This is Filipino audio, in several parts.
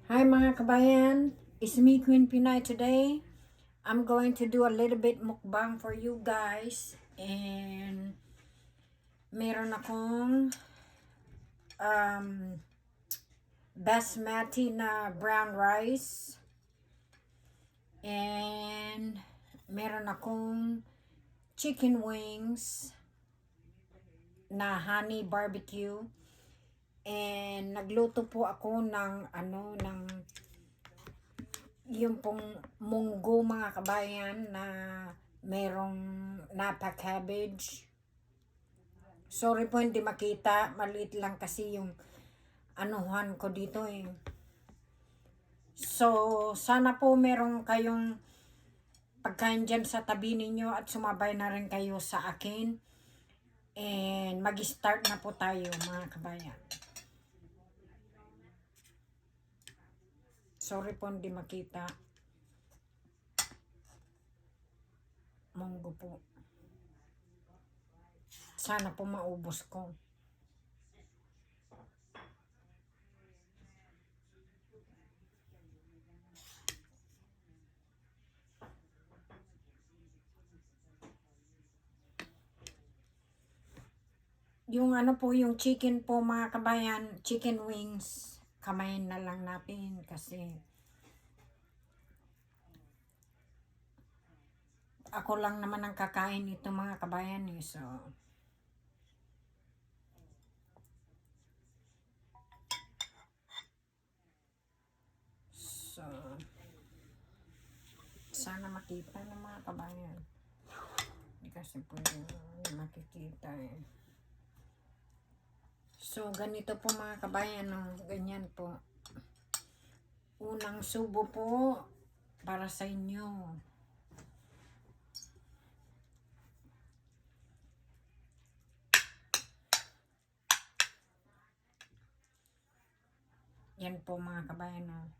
Hi mga kabayan, it's me Queen Pinay today. I'm going to do a little bit mukbang for you guys and meron akong um, basmati na brown rice and meron akong chicken wings na honey barbecue and nagluto po ako ng yung pong munggo mga kabayan na merong napa cabbage. Sorry po hindi makita, maliit lang kasi yung anuhan ko dito eh. So, sana po merong kayong pagkain dyan sa tabi ninyo at sumabay na rin kayo sa akin. And mag-start na po tayo mga kabayan. Sorry po hindi makita. Munggo po. Sana po maubos ko. Yung ano po, yung chicken po mga kabayan, chicken wings, kamayin na lang natin kasi ako lang naman ang kakain nito mga kabayan eh. So, sana makita ng mga kabayan. Hindi kasi pwede makikita eh. So, ganito po mga kabayan, no? Ganyan po. Unang subo po para sa inyo. Yan po mga kabayan, no?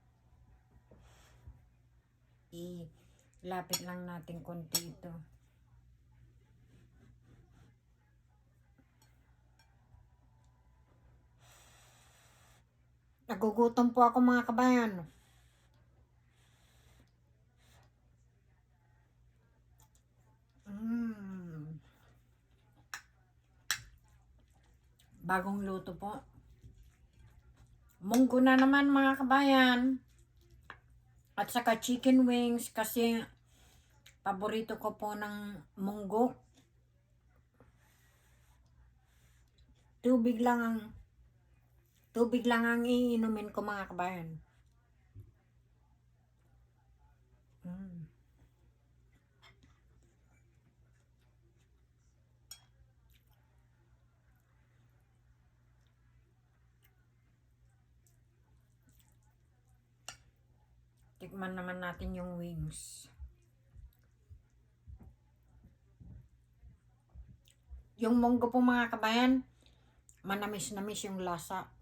Ilapit lang natin konti ito. Nagugutom po ako mga kabayan. Bagong luto po. Munggo na naman mga kabayan. At saka chicken wings kasi paborito ko po ng munggo. Tubig lang ang iinumin ko mga kabayan. Tikman naman natin yung wings. Yung munggo po mga kabayan, manamis-namis yung lasa.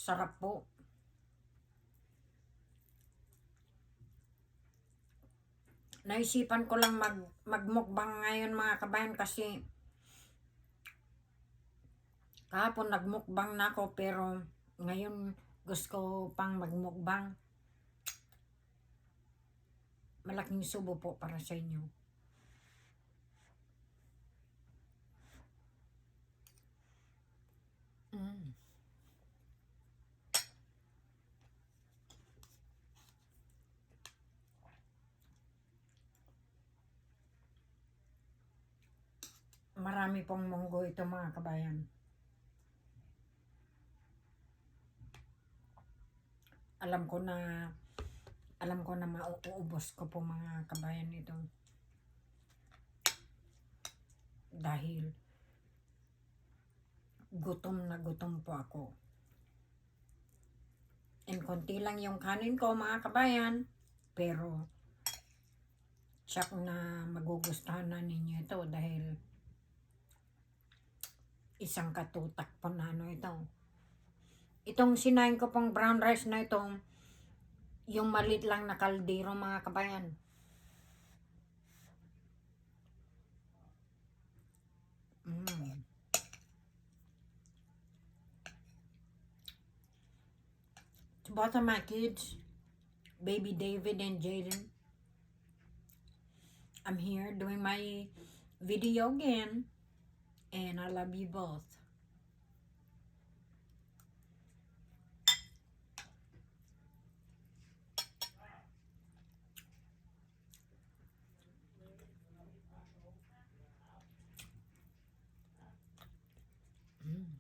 Sarap po. Naisipan ko lang magmukbang ngayon mga kabayan kasi kahapon nagmukbang na ako pero ngayon gusto ko pang magmukbang. Malaking subo po para sa inyo. Marami pong munggo ito mga kabayan. Alam ko na mauubos ko po mga kabayan ito. Dahil gutom na gutom po ako. And konti lang yung kanin ko mga kabayan. Pero tsak na magugustuhan na ninyo ito dahil isang katutak po na ano ito. Itong sinain ko pong brown rice na itong Yung malit lang na kaldero mga kabayan. Mm. To both of my kids, baby David and Jaden, I'm here doing my video again, and I love you both. Mm.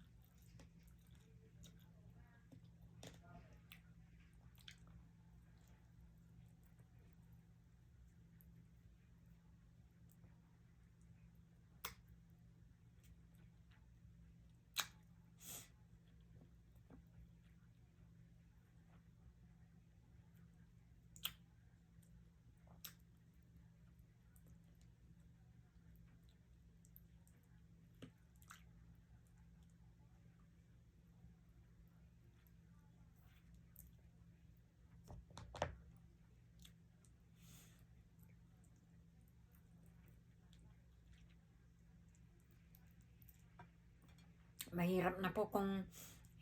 Mahirap na po kung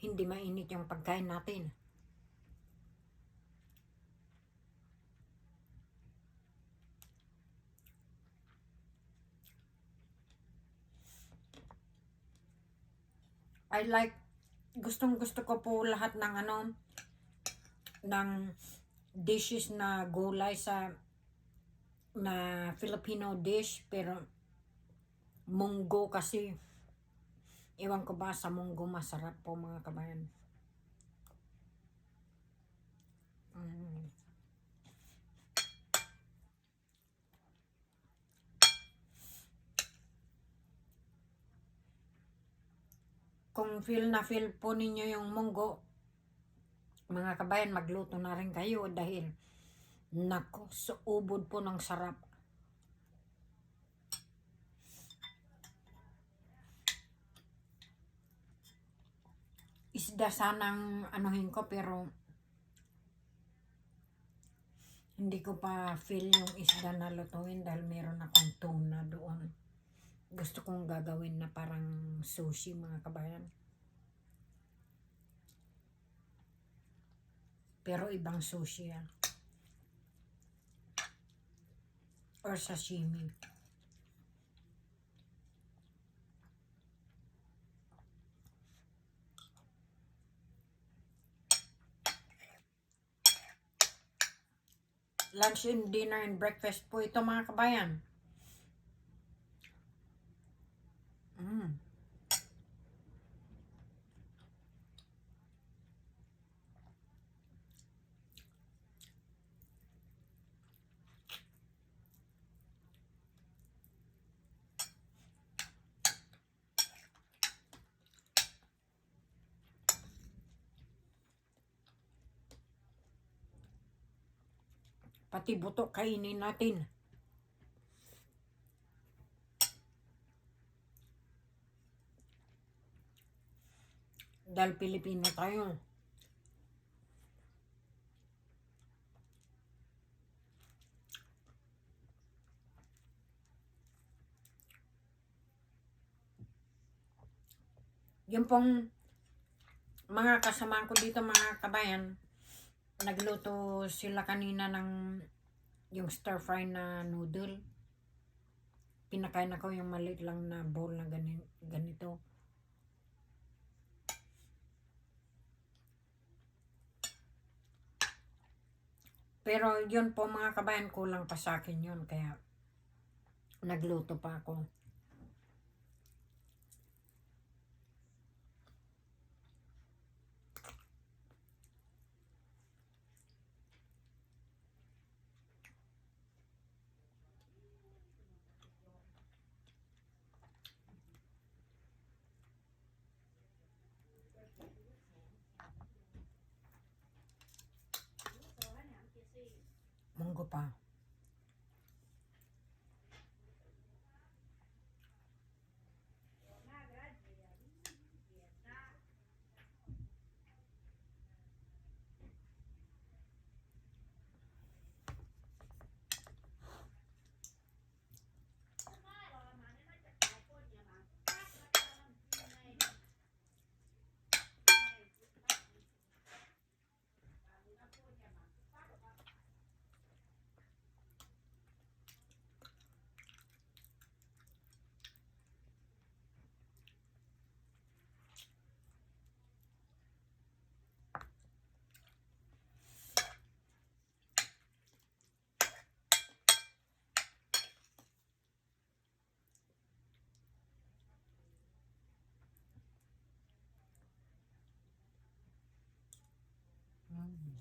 hindi mainit yung pagkain natin. I like, gustong gusto ko po lahat ng ng dishes na gulay sa na Filipino dish, pero munggo kasi, iwan ko ba sa munggo masarap po mga kabayan. Mm. Kung feel na feel po ninyo yung munggo, mga kabayan, magluto na rin kayo dahil nako, suubod po ng sarap. Isda sanang anuhin ko, pero hindi ko pa feel yung isda na lutuin dahil meron akong tuna doon. Gusto kong gagawin na parang sushi mga kabayan. Pero ibang sushi yan. Or sashimi. Lunch and dinner and breakfast po ito mga kabayan. Mm. Pati buto kainin natin. Dahil Pilipino tayo. Yung pong mga kasama ko dito mga kabayan, nagluto sila kanina ng yung stir fry na noodle. Pinakain ako yung maliit lang na bowl na ganito. Pero yun po mga kabayan, kulang pa sa akin yun, kaya nagluto pa ako. Munggo pa. Mm.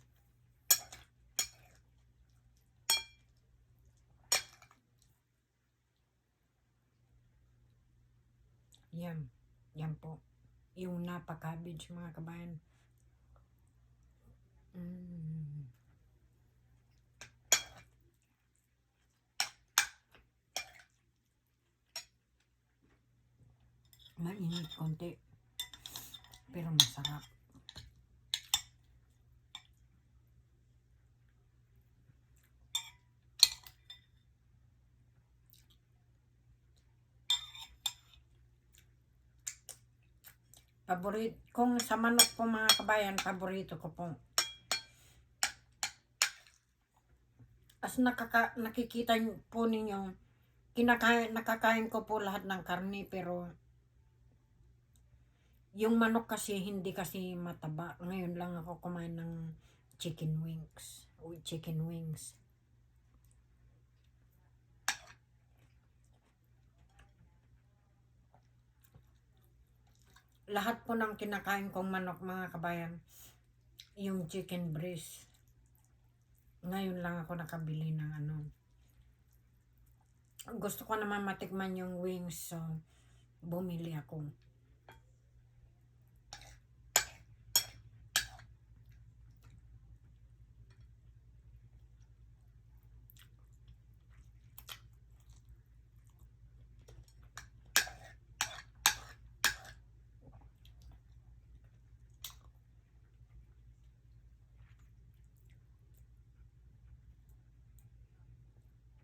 Yan. Yan po. Yung napa cabbage mga kabayan. Mm. Mainit konti. Pero masarap. Paborito, kung sa manok po mga kabayan, paborito ko po. As nakikita po ninyo, nakakain ko po lahat ng karne, pero yung manok kasi hindi kasi mataba. Ngayon lang ako kumain ng chicken wings. Chicken wings. Lahat po ng kinakain kong manok mga kabayan, yung chicken breast. Ngayon lang ako nakabili ng ano. Gusto ko naman matikman yung wings, so bumili ako.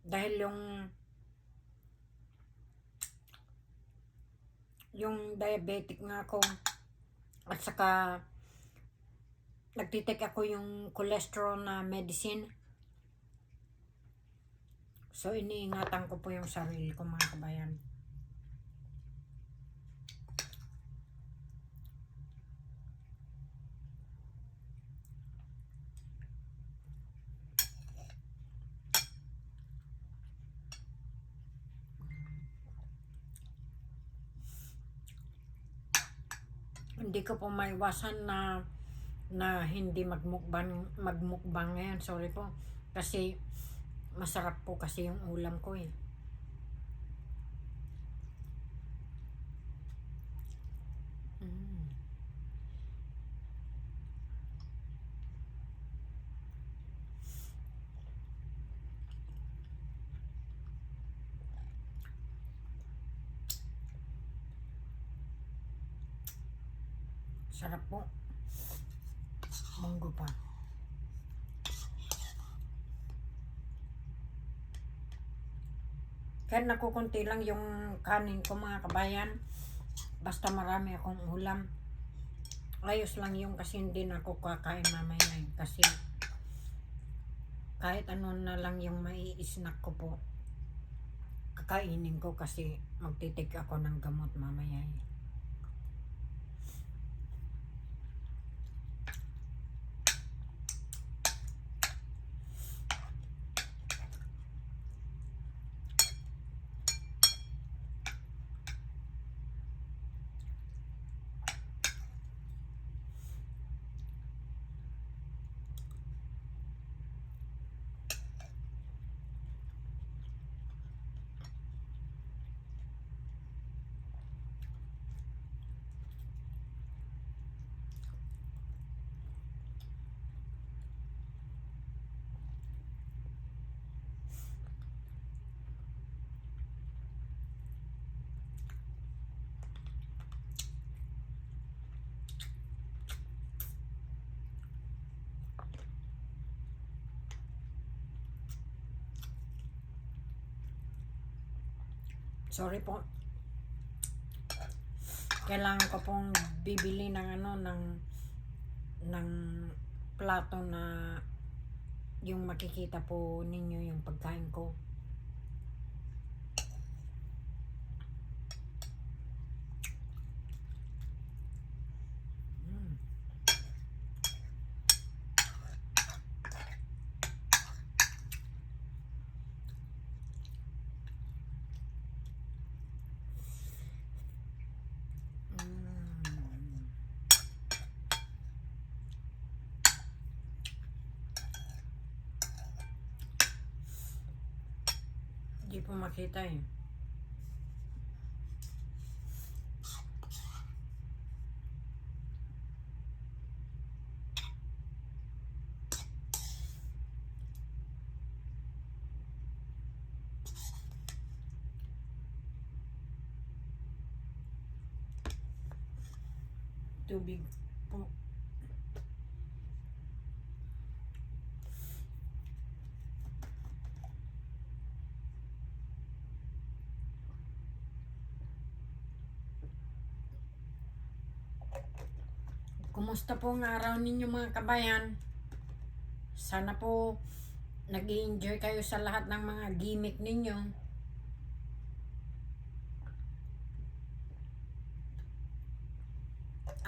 Dahil yung diabetic nga ako, at saka nagtitake ako yung cholesterol na medicine. So iniingatan ko po yung sarili ko mga kabayan. Hindi ko po maiwasan na hindi magmukbang ngayon. Sorry po. Kasi masarap po kasi yung ulam ko eh. Mm. Sarap po. Munggo pa. Kaya nakukunti lang yung kanin ko mga kabayan. Basta marami akong ulam. Ayos lang yung kasi hindi na ako kakain mamaya eh. Kasi kahit ano na lang yung mai-snack ko po, kakainin ko kasi magtitik ako ng gamot mamaya eh. Sorry po. Kailangan ko pong bibili ng ano ng plato na yung makikita po ninyo yung pagkain ko. Mm. Mm. Hindi po makita eh. Tubig po. Kumusta po ang araw ninyo mga kabayan? Sana po nag-i-enjoy kayo sa lahat ng mga gimmick ninyo.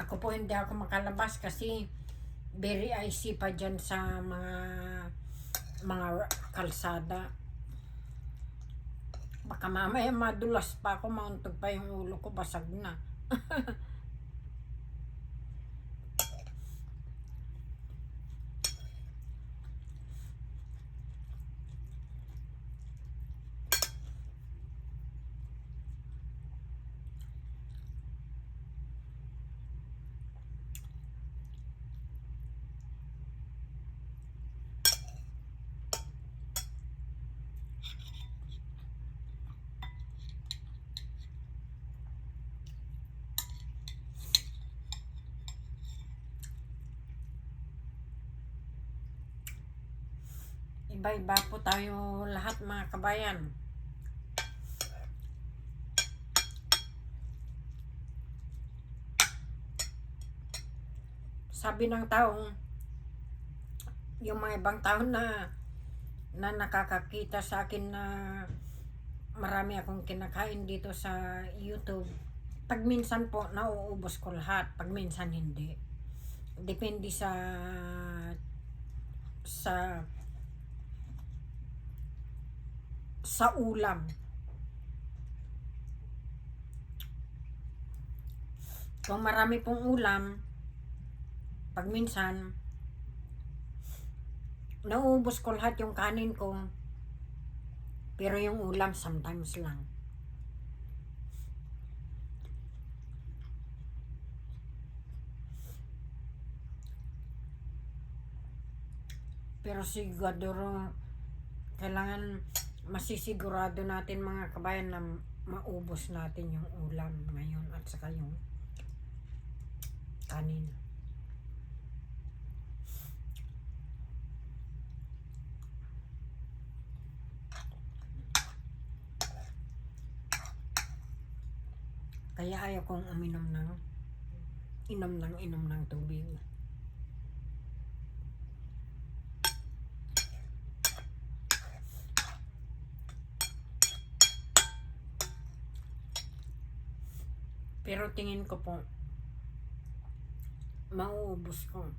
Ako po hindi ako makalabas kasi very icy pa dyan sa mga kalsada. Baka mamaya madulas pa ako, mauntog pa yung ulo ko, basag na. Iba-iba po tayo lahat mga kabayan. Sabi ng taong, yung mga ibang tao na nakakakita sa akin na marami akong kinakain dito sa YouTube, pag minsan po nauubos ko lahat, pag minsan hindi. Depende sa ulam. Kung marami pong ulam, pag minsan nauubos ko lahat yung kanin ko, pero yung ulam sometimes lang. Pero siguro kailangan masisigurado natin mga kabayan na maubos natin yung ulam ngayon at saka yung kanin. Kaya ayaw kong inom ng tubig. Pero tingin ko po, mauubos ko.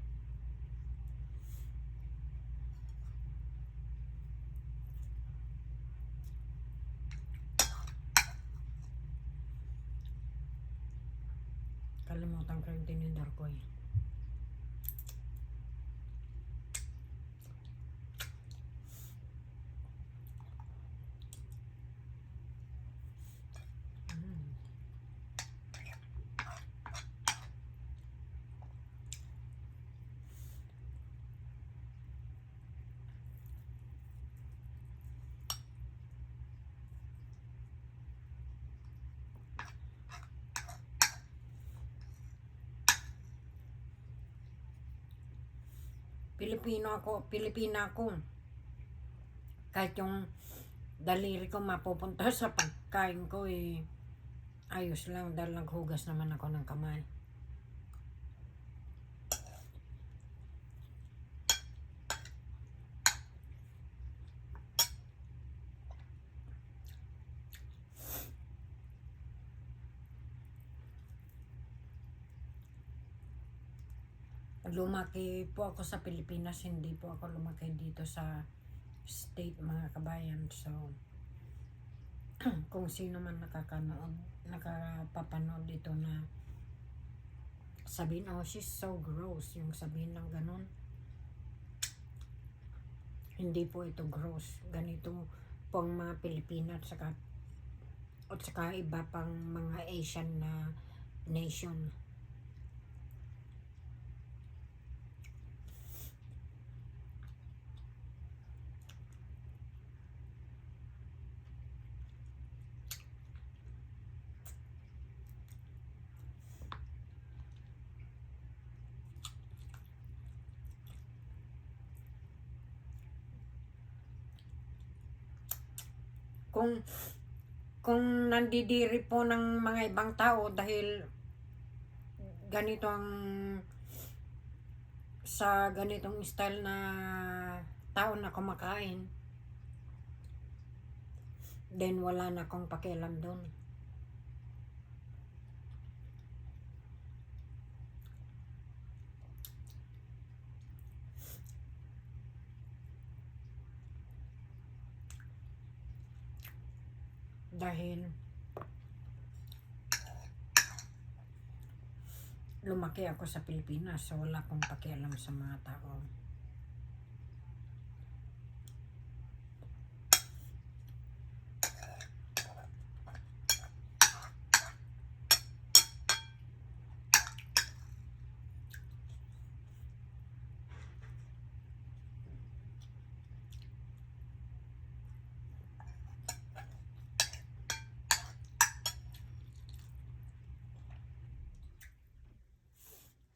Kalimutan ko yung tinidor ko eh. Pilipina ako. Kahit yung daliri ko mapupunta sa pagkain ko eh, ayos lang dahil naghugas naman ako ng kamay. Lumaki po ako sa Pilipinas, hindi po ako lumaki dito sa state mga kabayan. So, kung sino man nakapapanood dito na sabihin, oh, she's so gross, yung sabihin ng ganun. Hindi po ito gross. Ganito po ang mga Pilipino at saka iba pang mga Asian na nation. Kung nandidiri po ng mga ibang tao dahil ganito ang sa ganitong style na tao na kumakain, then wala na akong pakialam doon. Dahil lumaki ako sa Pilipinas, so wala akong pakialam sa mga tao.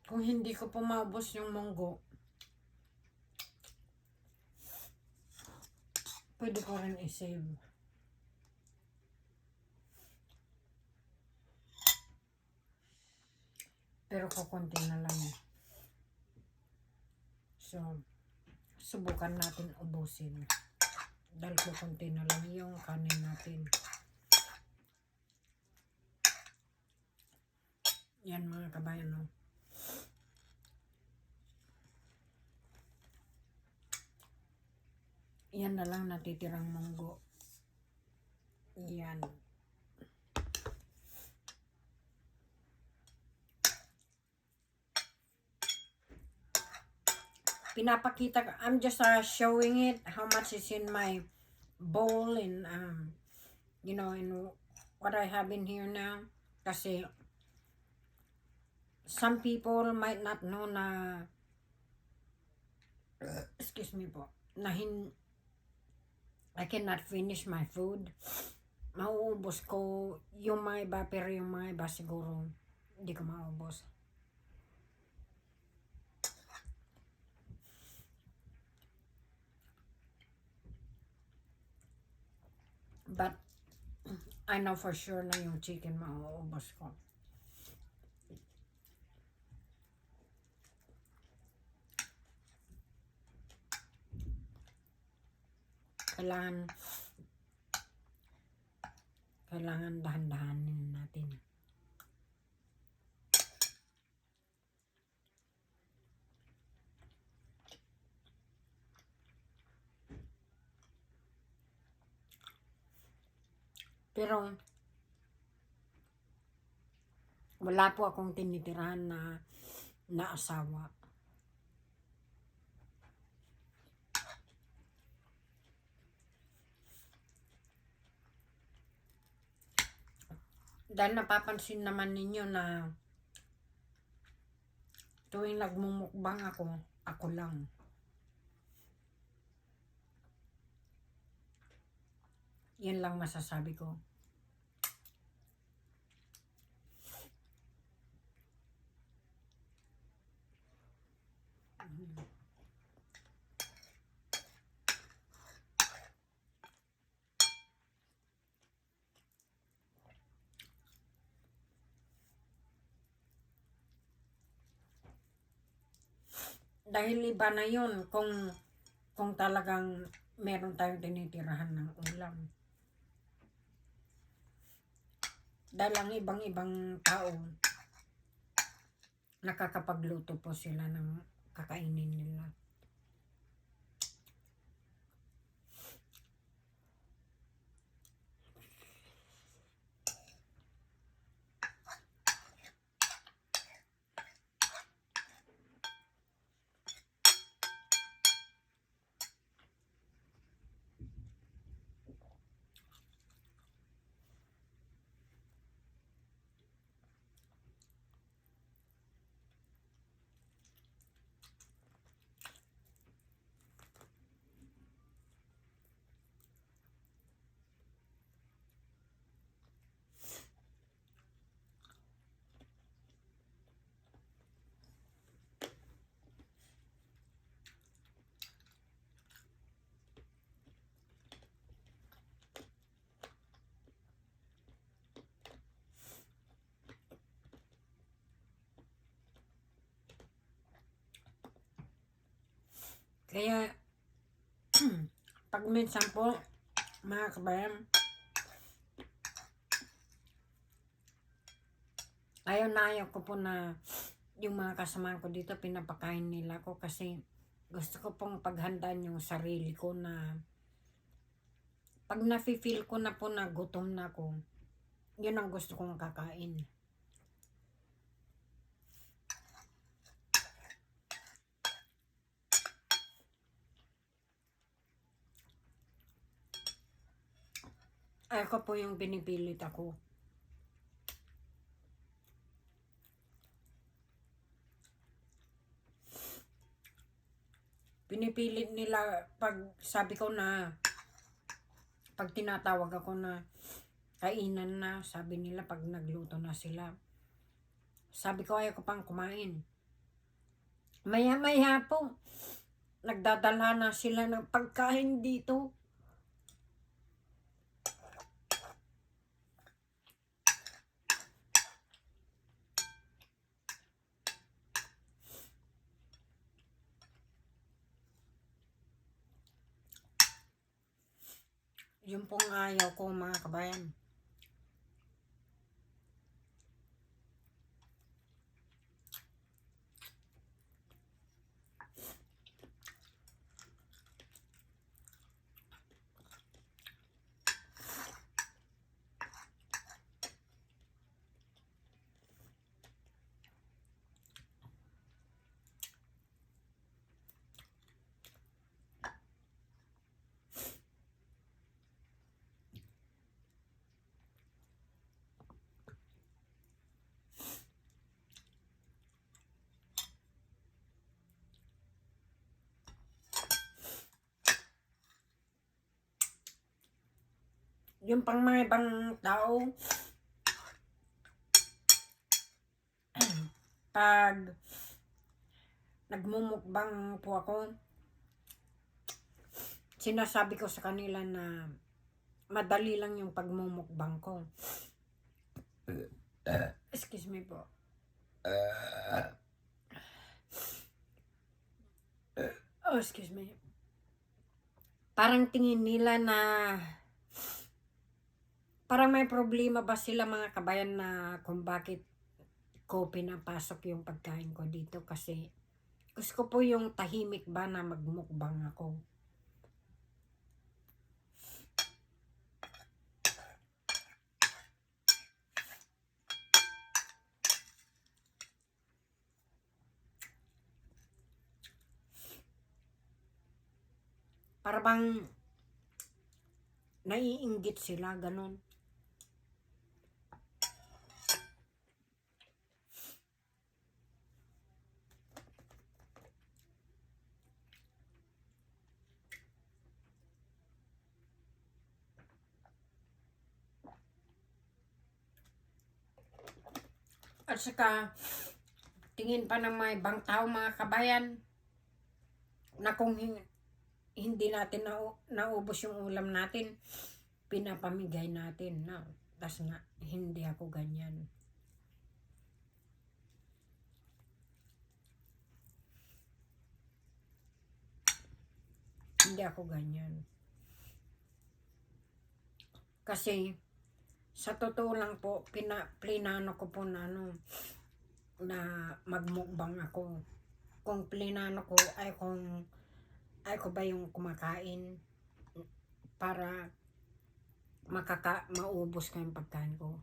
Kung hindi ko po maubos yung munggo, pwede ko rin i-save. Pero kukunti na lang. So, subukan natin ubusin. Dahil kukunti na lang yung kanin natin. Yan mga kabayan, no? Yan na lang natitirang munggo. Yan. Pinapakita, I'm just showing it how much is in my bowl and you know, in what I have in here now. Kasi some people might not know na excuse me po, na I cannot finish my food. Mauubos ko yung mga iba, pero yung mga iba siguro hindi ko maubos. But I know for sure na yung chicken mauubos ko. Kailangan dahan-dahanin natin. Pero wala po akong tinitirahan na asawa. Dahil napapansin naman ninyo na tuwing nagmumukbang ako lang. Yan lang masasabi ko. Dahil iba na yun kung talagang meron tayong tinitirahan ng ulam. Dahil ang ibang tao, nakakapagluto po sila ng kakainin nila. Kaya, pag minsan po, mga kabayan, ayaw ko po na yung mga kasama ko dito, pinapakain nila ko kasi gusto ko pong paghandaan yung sarili ko na pag nafe-feel ko na po na gutom na ko, yun ang gusto kong kakain. Ako po yung pinipilit ako. Pinipilit nila pag sabi ko na, pag tinatawag ako na kainan na, sabi nila pag nagluto na sila. Sabi ko ayaw ko pang kumain. Maya-maya po, nagdadala na sila ng pagkain dito. Yun pong ayaw ko mga kabayan. Yung pang mga ibang tao, pag nagmumukbang po ako, sinasabi ko sa kanila na madali lang yung pagmumukbang ko. Excuse me po. Oh, excuse me. Parang tingin nila na parang may problema ba sila mga kabayan na kung bakit ko pinapasok yung pagkain ko dito kasi gusto ko po yung tahimik ba na magmukbang ako. Para bang naiinggit sila, ganun. At saka, tingin pa ng mga ibang tao mga kabayan na kung hindi natin naubos yung ulam natin, pinapamigay natin. No? Tas nga, hindi ako ganyan. Hindi ako ganyan. Kasi, sa totoo lang po, plinano ko po na na magmukbang ako. Kung plinano ko ay kung ay ko ba yung kumakain para maubos ko yung pagkain ko.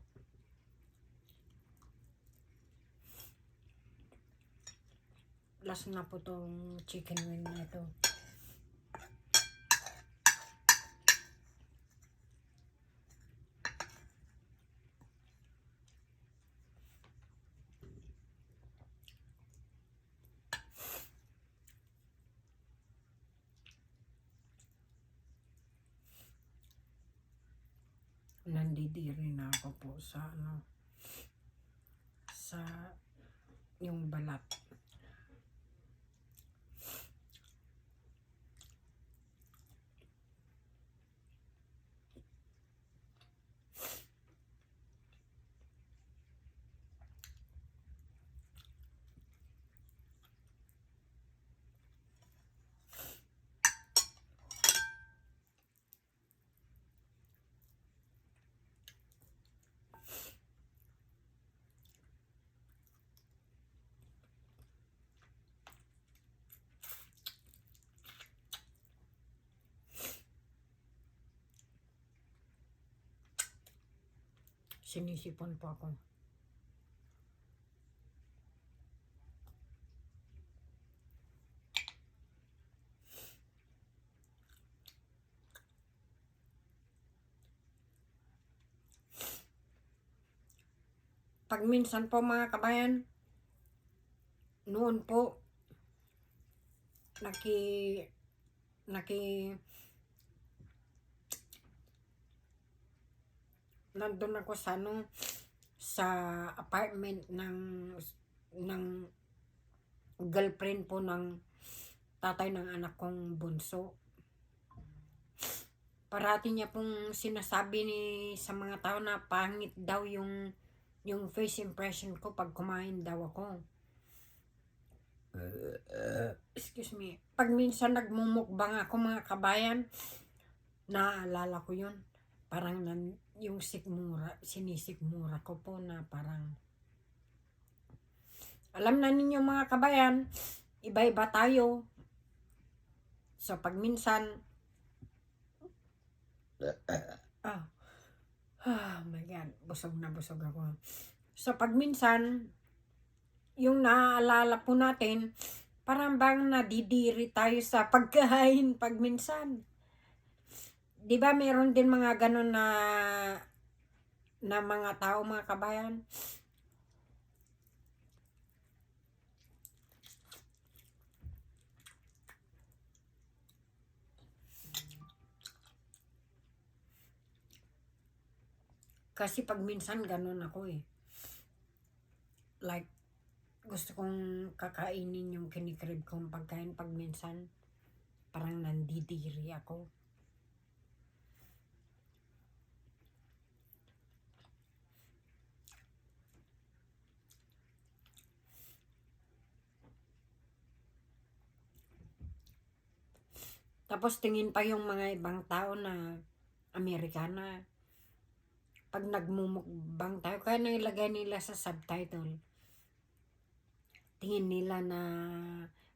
Last na po tong chicken wing na ito. Nandidiri na ako po sa sa yung balat. Sinisipon po ako. Pag minsan po mga kabayan, noon po, nandun ako sa sa apartment ng girlfriend po ng tatay ng anak kong bunso. Parati niya pong sinasabi sa mga tao na pangit daw yung face impression ko pag kumain daw ako. Excuse me. Pag minsan nagmumukbang ako mga kabayan, naaalala ko yun. Parang yung sinisikmura ko po na parang, alam na ninyo mga kabayan, iba-iba tayo. So pag minsan, oh my God, busog na busog ako. So pag minsan, yung naaalala po natin, parang bang nadidiri tayo sa pagkain pag minsan. Di ba meron din mga ganun na mga tao mga kabayan? Kasi pag minsan ganun ako eh. Like, gusto kong kakainin yung kinikrib kong pagkain pag minsan. Parang nandidiri ako. Tapos tingin pa yung mga ibang tao na Amerikana. Pag nagmumukbang tayo, kaya nailagay nila sa subtitle. Tingin nila na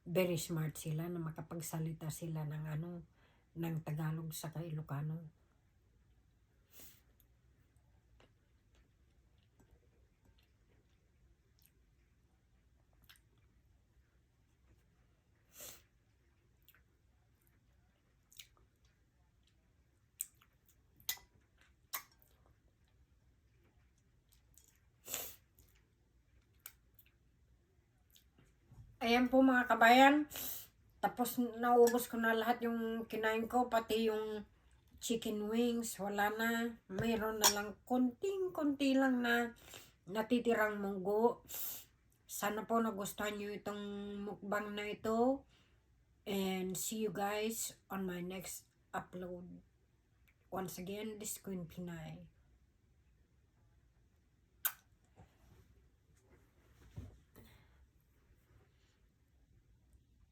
very smart sila, na makapagsalita sila ng Tagalog sa Ilocano. Ayan po mga kabayan, tapos naubos ko na lahat yung kinain ko, pati yung chicken wings, wala na. Mayroon na lang konting-konti lang na natitirang munggo. Sana po nagustuhan nyo itong mukbang na ito. And see you guys on my next upload. Once again, this is Queen Pinay.